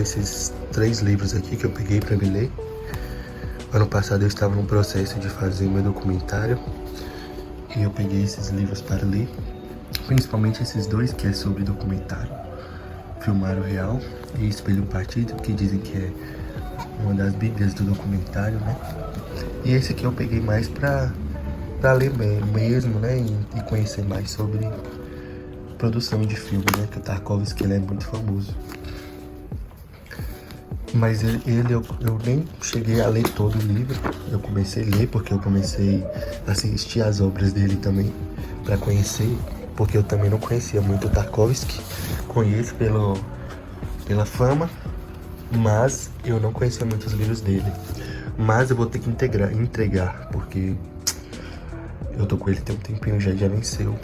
esses 3 livros aqui que eu peguei para me ler. Ano passado eu estava no processo de fazer meu documentário e eu peguei esses livros para ler, principalmente esses 2 que é sobre documentário, Filmar o Real e Espelho Partido, que dizem que é uma das bíblias do documentário, né? E esse aqui eu peguei mais para ler mesmo, né? E conhecer mais sobre produção de filme, né? Que o Tarkovsky ele é muito famoso. Mas eu nem cheguei a ler todo o livro. Eu comecei a ler porque eu comecei a assistir as obras dele também para conhecer, porque eu também não conhecia muito o Tarkovsky. Conheço pela fama, mas eu não conhecia muitos livros dele. Mas eu vou ter que entregar, porque eu tô com ele tem um tempinho já venceu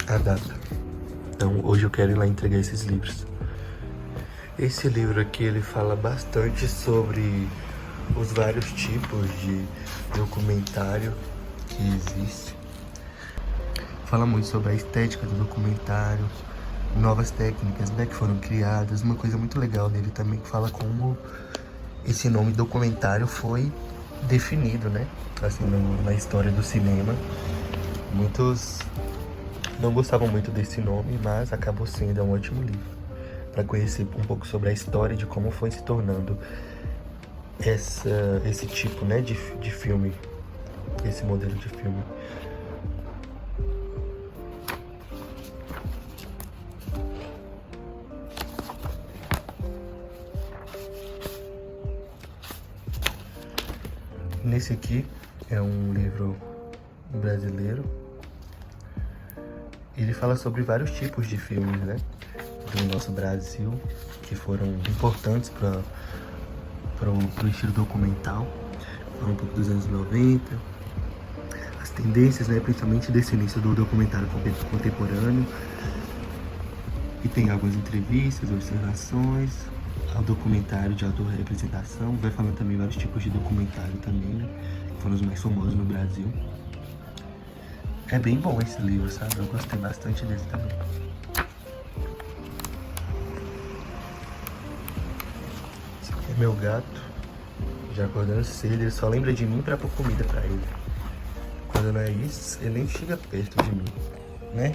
a data. Então hoje eu quero ir lá entregar esses livros. Esse livro aqui, ele fala bastante sobre os vários tipos de documentário que existe. Fala muito sobre a estética do documentário, novas técnicas, né, que foram criadas. Uma coisa muito legal dele também que fala como esse nome documentário foi definido, né, assim, na história do cinema. Muitos não gostavam muito desse nome, mas acabou sendo um ótimo livro para conhecer um pouco sobre a história de como foi se tornando esse tipo, né, de filme, esse modelo de filme. Nesse aqui é um livro brasileiro. Ele fala sobre vários tipos de filmes, né, do nosso Brasil, que foram importantes para o estilo documental, um pouco dos anos 90, as tendências, né, principalmente desse início do documentário contemporâneo, e tem algumas entrevistas, observações, ao documentário de autorrepresentação, vai falando também vários tipos de documentário também, né, que foram os mais famosos no Brasil. É bem bom esse livro, sabe? Eu gostei bastante dele também. Esse aqui é meu gato, já acordando cedo, ele só lembra de mim pra pôr comida pra ele. Quando não é isso, ele nem chega perto de mim, né?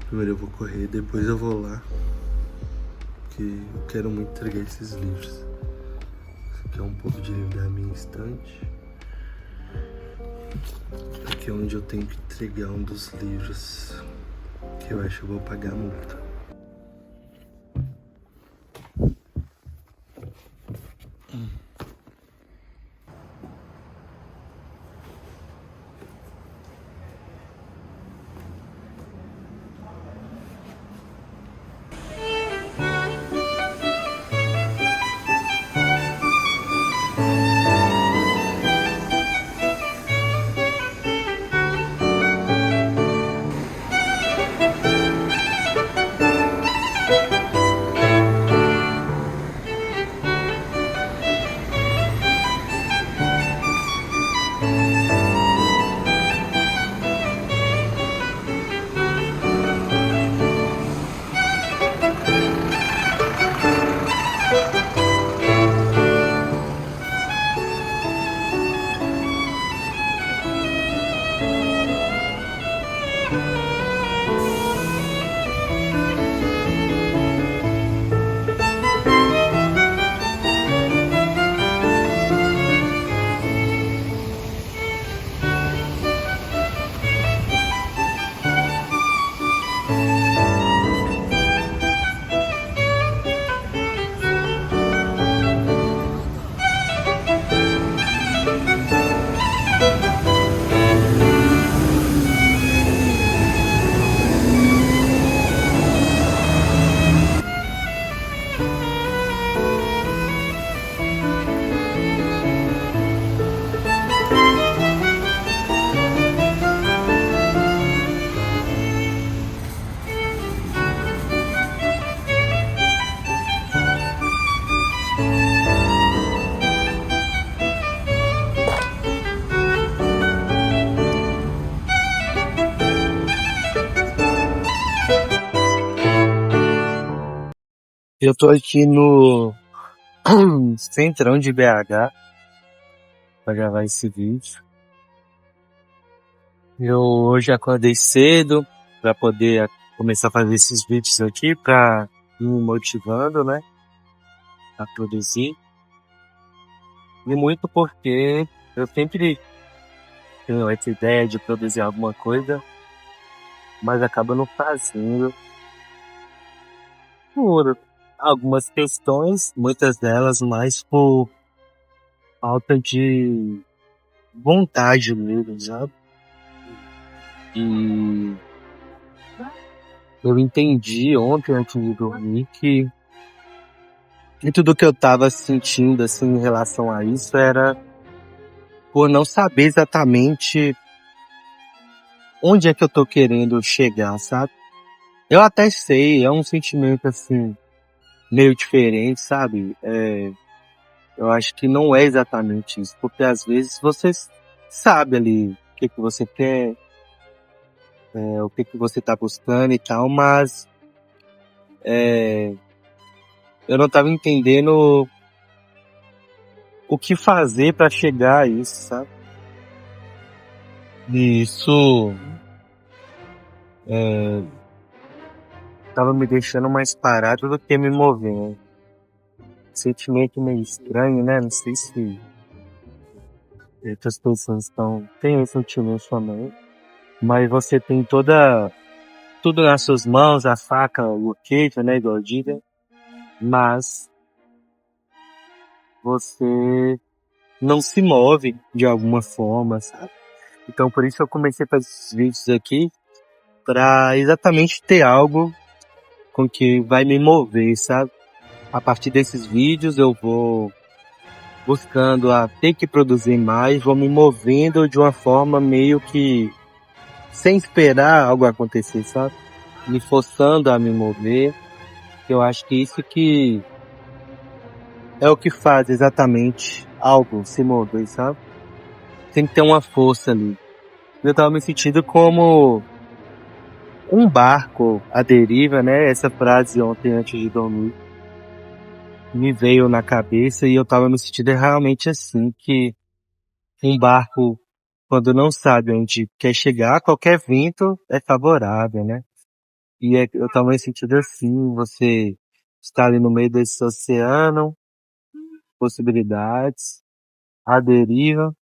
Primeiro eu vou correr, depois eu vou lá, porque eu quero muito entregar esses livros. Esse aqui é um pouco de livro da minha estante. Aqui é onde eu tenho que entregar um dos livros, que eu acho que eu vou pagar a multa. Eu tô aqui no centrão de BH pra gravar esse vídeo. Eu hoje acordei cedo pra poder começar a fazer esses vídeos aqui pra ir me motivando, né, a produzir. E muito porque eu sempre tenho essa ideia de produzir alguma coisa, mas acabo não fazendo por algumas questões, muitas delas mais por falta de vontade mesmo, sabe? E eu entendi ontem, antes de dormir, que tudo que eu tava sentindo, assim, em relação a isso era por não saber exatamente onde é que eu tô querendo chegar, sabe? Eu até sei, é um sentimento, assim, meio diferente, sabe? Eu acho que não é exatamente isso, porque às vezes você sabe ali o que que você quer, o que que você tá buscando e tal, mas eu não tava entendendo o que fazer pra chegar a isso, sabe? E isso tava me deixando mais parado do que me movendo. Sentimento meio estranho, né? Não sei se outras pessoas têm esse sentimento também. Mas você tem tudo nas suas mãos, a faca, o queijo, né? Igual dizem. Mas você não se move de alguma forma, sabe? Então por isso eu comecei a fazer esses vídeos aqui pra exatamente ter algo com que vai me mover, sabe? A partir desses vídeos eu vou buscando a ter que produzir mais, vou me movendo de uma forma meio que sem esperar algo acontecer, sabe? Me forçando a me mover. Eu acho que isso que é o que faz exatamente algo se mover, sabe? Tem que ter uma força ali. Eu tava me sentindo como um barco à deriva, né? Essa frase ontem antes de dormir me veio na cabeça e eu tava me sentindo realmente assim, que um barco, quando não sabe onde quer chegar, qualquer vento é favorável, né? Eu tava me sentindo assim, você está ali no meio desse oceano, possibilidades, à deriva,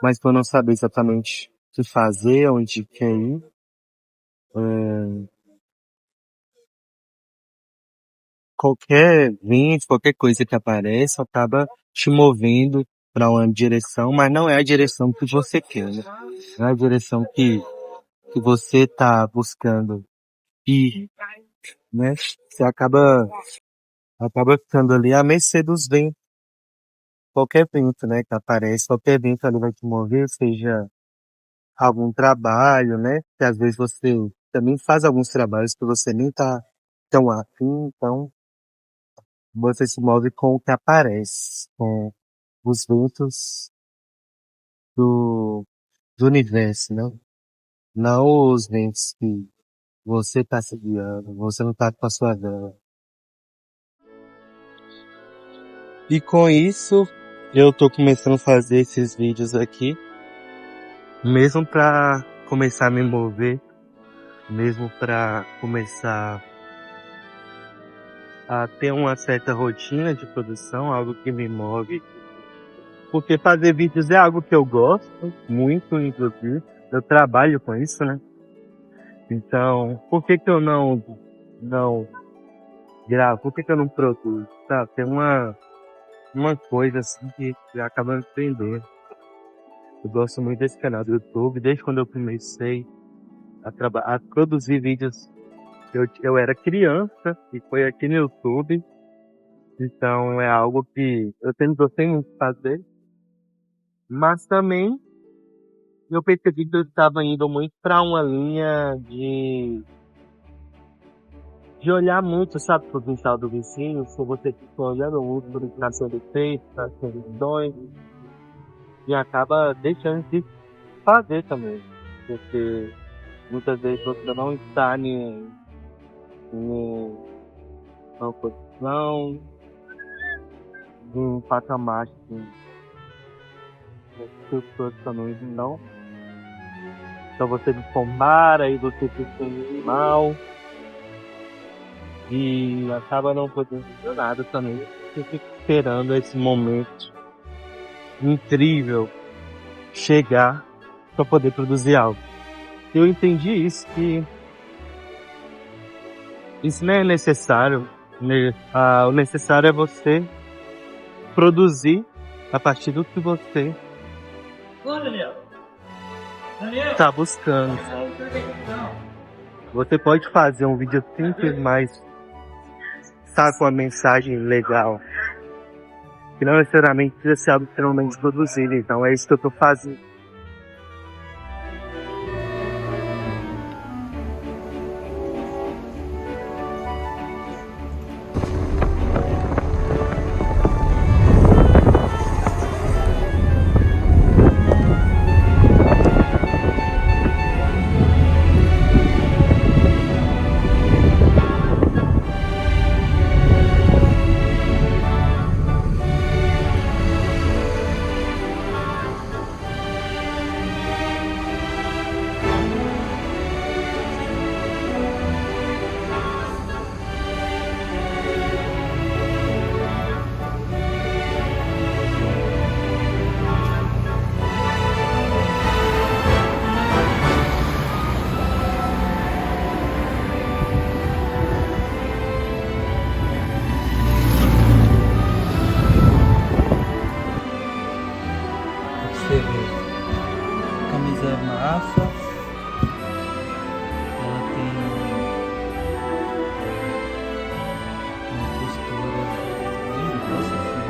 mas por não saber exatamente o que fazer, onde quer ir, qualquer vento, qualquer coisa que apareça, acaba te movendo para uma direção, mas não é a direção que você quer, né? Não é a direção que você tá buscando ir, né? Você acaba ficando ali à mercê dos ventos, qualquer vento, né, que aparece, qualquer vento ali vai te mover, seja algum trabalho, né? Que às vezes você também faz alguns trabalhos que você nem tá tão afim, então você se move com o que aparece, com os ventos do, do universo, né? Não os ventos que você tá se guiando, você não tá com a sua vela. E com isso, eu tô começando a fazer esses vídeos aqui, mesmo pra começar a me mover, mesmo pra começar a ter uma certa rotina de produção, algo que me move. Porque fazer vídeos é algo que eu gosto muito, inclusive. Eu trabalho com isso, né? Então, por que que eu não gravo? Por que que eu não produzo? Tá, tem uma coisa assim que acaba me prendendo. Eu gosto muito desse canal do YouTube, desde quando eu comecei a produzir vídeos. Eu era criança e foi aqui no YouTube. Então é algo que eu sempre gostei muito de fazer. Mas também eu percebi que eu estava indo muito para uma linha de olhar muito, sabe, pro quintal do vizinho, se você fica olhando muito por indicação de feito, para condições, e acaba deixando de fazer também. Porque muitas vezes você não está uma posição, de um patamar assim, que as pessoas também não. Então você me compara e você se sente mal e acaba não podendo fazer nada também. Você fica esperando esse momento incrível chegar para poder produzir algo. Eu entendi isso, que isso não é necessário, né? O necessário é você produzir a partir do que você está buscando. Você pode fazer um vídeo simples, mas está com uma mensagem legal, que não necessariamente precisa ser algo extremamente produzido. Então é isso que eu estou fazendo. Você vê, camisa massa, ela tem uma costura bem grossa assim,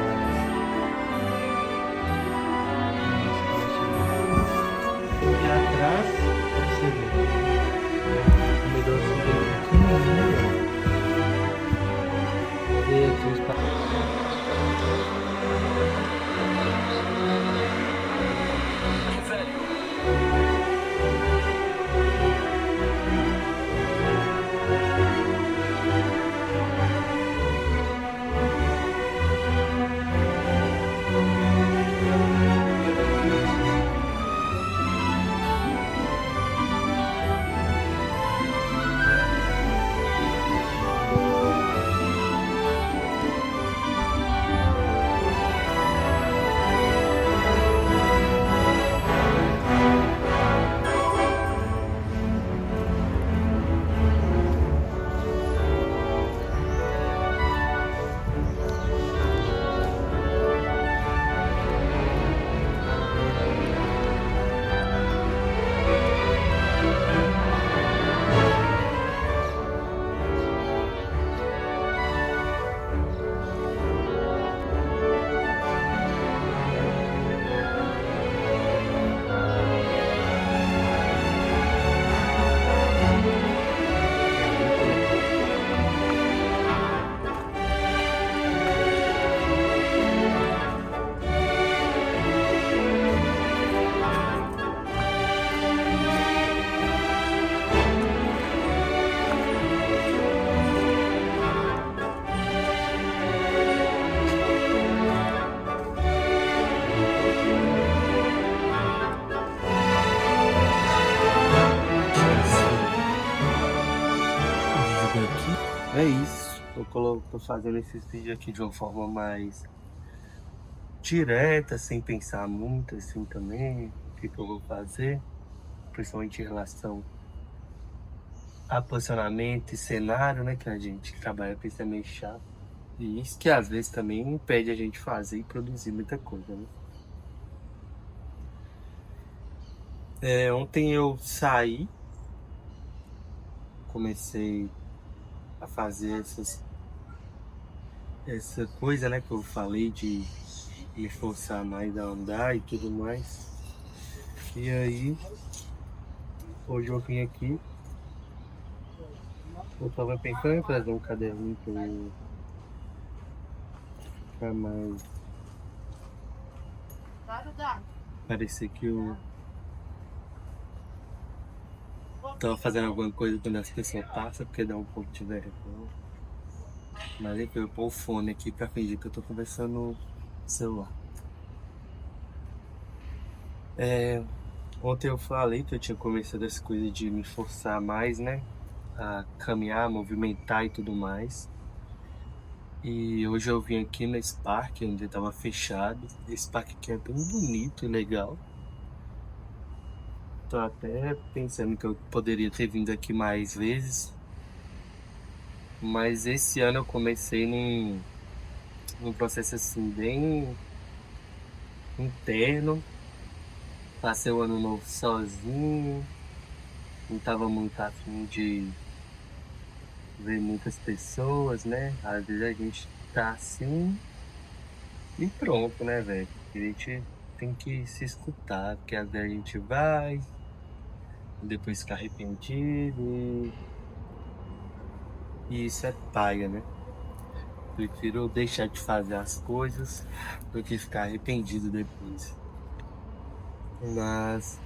e atrás, pra você ver, o negócio bem pequenininho, ó. E aqui os É isso. Tô fazendo esses vídeos aqui de uma forma mais direta, sem pensar muito assim também, o que eu vou fazer, principalmente em relação a posicionamento e cenário, né? Que a gente trabalha com isso é meio chato. E isso que às vezes também impede a gente fazer e produzir muita coisa, né? Ontem eu saí, comecei a fazer essa coisa, né, que eu falei de me forçar mais a andar e tudo mais. E aí, hoje eu vim aqui, eu tava pensando em trazer um caderninho pra eu ficar mais... Parecer que eu tava fazendo alguma coisa quando as pessoas passam, porque dá um pouco de vergonha. Mas enfim, eu pôr o fone aqui pra fingir que eu tô conversando no celular. Ontem eu falei que eu tinha começado essa coisa de me forçar mais, né? A caminhar, movimentar e tudo mais. E hoje eu vim aqui nesse parque, onde estava fechado. Esse parque aqui é bem bonito e legal. Tô até pensando que eu poderia ter vindo aqui mais vezes. Mas esse ano eu comecei num processo assim bem interno. Passei o ano novo sozinho. Não tava muito afim de ver muitas pessoas, né? Às vezes a gente tá assim e pronto, né, velho? A gente tem que se escutar, porque às vezes a gente vai, depois fica arrependido e isso é paia, né? Prefiro deixar de fazer as coisas do que ficar arrependido depois. Mas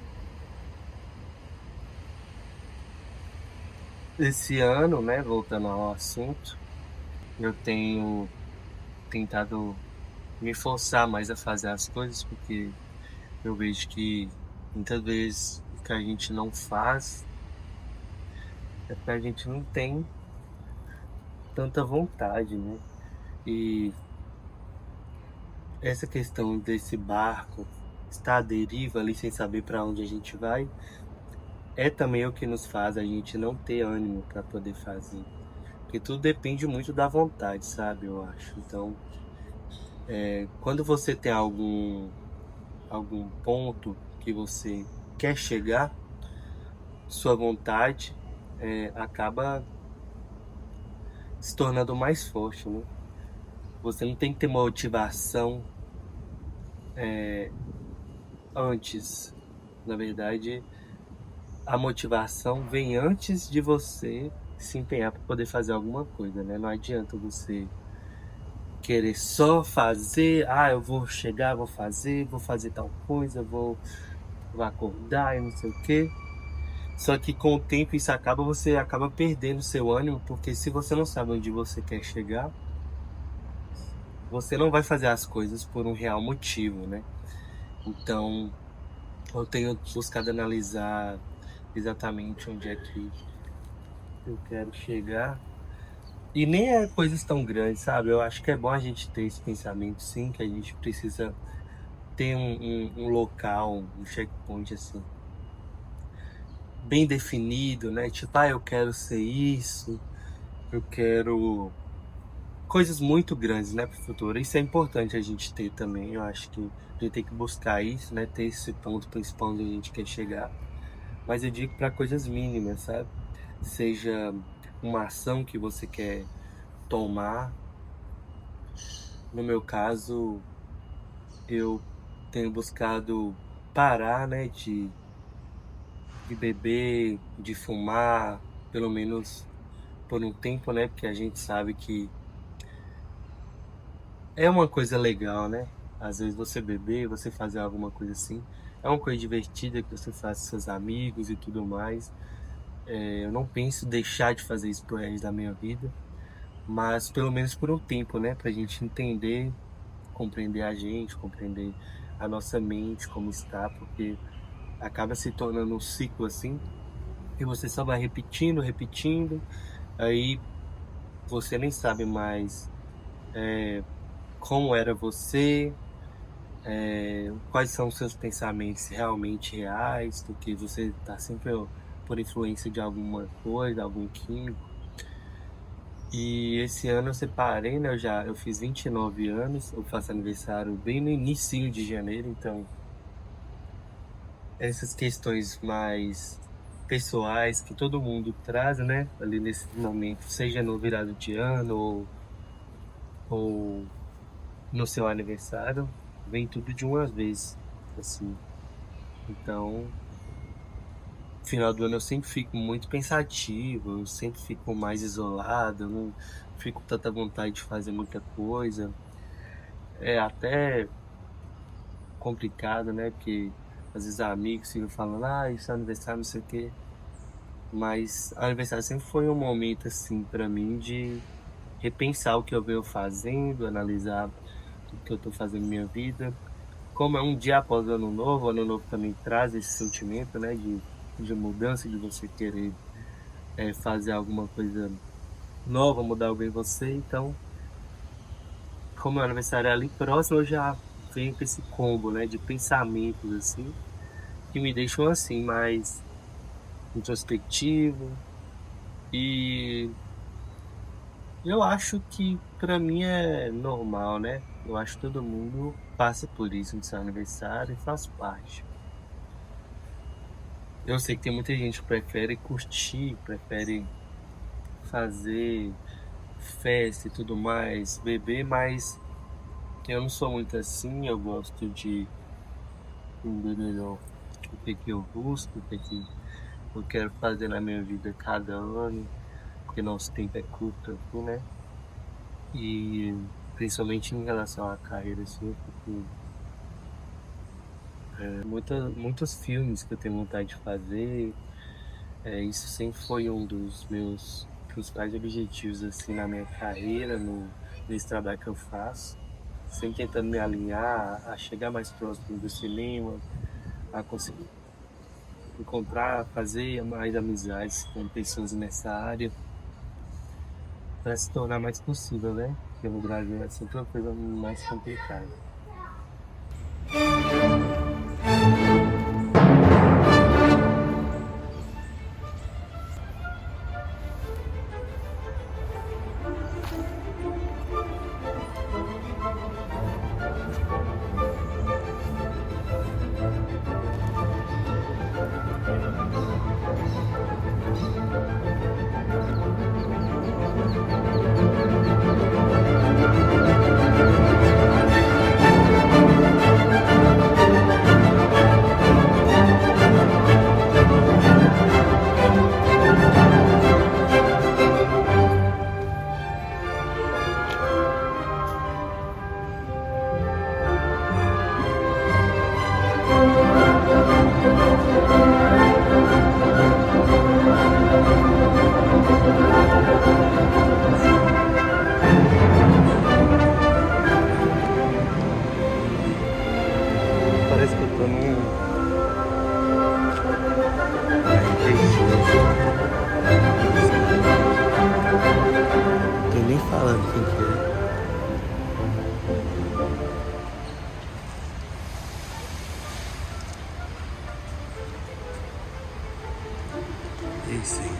esse ano, né, voltando ao assunto, eu tenho tentado me forçar mais a fazer as coisas, porque eu vejo que muitas vezes o que a gente não faz é porque a gente não tem tanta vontade, né? E essa questão desse barco estar à deriva ali sem saber para onde a gente vai é também o que nos faz a gente não ter ânimo para poder fazer. Porque tudo depende muito da vontade, sabe? Eu acho. Então, quando você tem algum ponto que você quer chegar, sua vontade acaba se tornando mais forte, né? Você não tem que ter motivação antes. Na verdade, a motivação vem antes de você se empenhar para poder fazer alguma coisa, né? Não adianta você querer só fazer, eu vou chegar, vou fazer tal coisa, vou acordar e não sei o quê. Só que com o tempo você acaba perdendo seu ânimo, porque se você não sabe onde você quer chegar, você não vai fazer as coisas por um real motivo, né? Então, eu tenho buscado analisar exatamente onde é que eu quero chegar. E nem é coisas tão grandes, sabe? Eu acho que é bom a gente ter esse pensamento, sim, que a gente precisa ter um local, um checkpoint, assim, bem definido, né? Tipo, eu quero ser isso, eu quero coisas muito grandes, né, pro futuro. Isso é importante a gente ter também. Eu acho que a gente tem que buscar isso, né? Ter esse ponto principal onde a gente quer chegar. Mas eu digo para coisas mínimas, sabe? Seja uma ação que você quer tomar. No meu caso, eu tenho buscado parar, né, de beber, de fumar, pelo menos por um tempo, né? Porque a gente sabe que é uma coisa legal, né? Às vezes você beber, você fazer alguma coisa assim, é uma coisa divertida que você faz com seus amigos e tudo mais. Eu não penso deixar de fazer isso pro resto da minha vida, mas pelo menos por um tempo, né? Pra gente entender, compreender a gente, compreender a nossa mente, como está, porque acaba se tornando um ciclo assim, e você só vai repetindo, repetindo, aí você nem sabe mais como era você, quais são os seus pensamentos realmente reais, do que você está sempre por influência de alguma coisa, algum químico. E esse ano eu separei, né? Eu fiz 29 anos, eu faço aniversário bem no início de janeiro, então essas questões mais pessoais que todo mundo traz, né? Ali nesse momento, seja no virado de ano ou no seu aniversário, vem tudo de uma vez, assim. Então, no final do ano eu sempre fico muito pensativo, eu sempre fico mais isolado, eu não fico com tanta vontade de fazer muita coisa. É até complicado, né? Porque às vezes amigos ficam falando, isso é aniversário, não sei o quê. Mas aniversário sempre foi um momento, assim, pra mim repensar o que eu venho fazendo, analisar o que eu estou fazendo na minha vida. Como é um dia após o Ano Novo também traz esse sentimento, né, de mudança, de você querer fazer alguma coisa nova, mudar algo em você. Então, como meu aniversário é ali próximo, eu já venho com esse combo, né, de pensamentos, assim, que me deixam, assim, mais introspectivo. E eu acho que pra mim é normal, né? Eu acho que todo mundo passa por isso no seu aniversário e faz parte. Eu sei que tem muita gente que prefere curtir, prefere fazer festa e tudo mais, beber, mas eu não sou muito assim. Eu gosto de entender melhor o que que eu busco, o que que eu quero fazer na minha vida cada ano, porque nosso tempo é curto aqui, né? E principalmente em relação à carreira, assim, eu fico, muitos filmes que eu tenho vontade de fazer. Isso sempre foi um dos meus principais objetivos, assim, na minha carreira, nesse trabalho que eu faço. Sempre tentando me alinhar a chegar mais próximo do cinema, a conseguir encontrar, fazer mais amizades com pessoas nessa área, para se tornar mais possível, né? Porque no Brasil é sempre uma coisa mais complicada. Parece que eu tô num RPG. Tô nem falando quem que é. Ei, Senhor.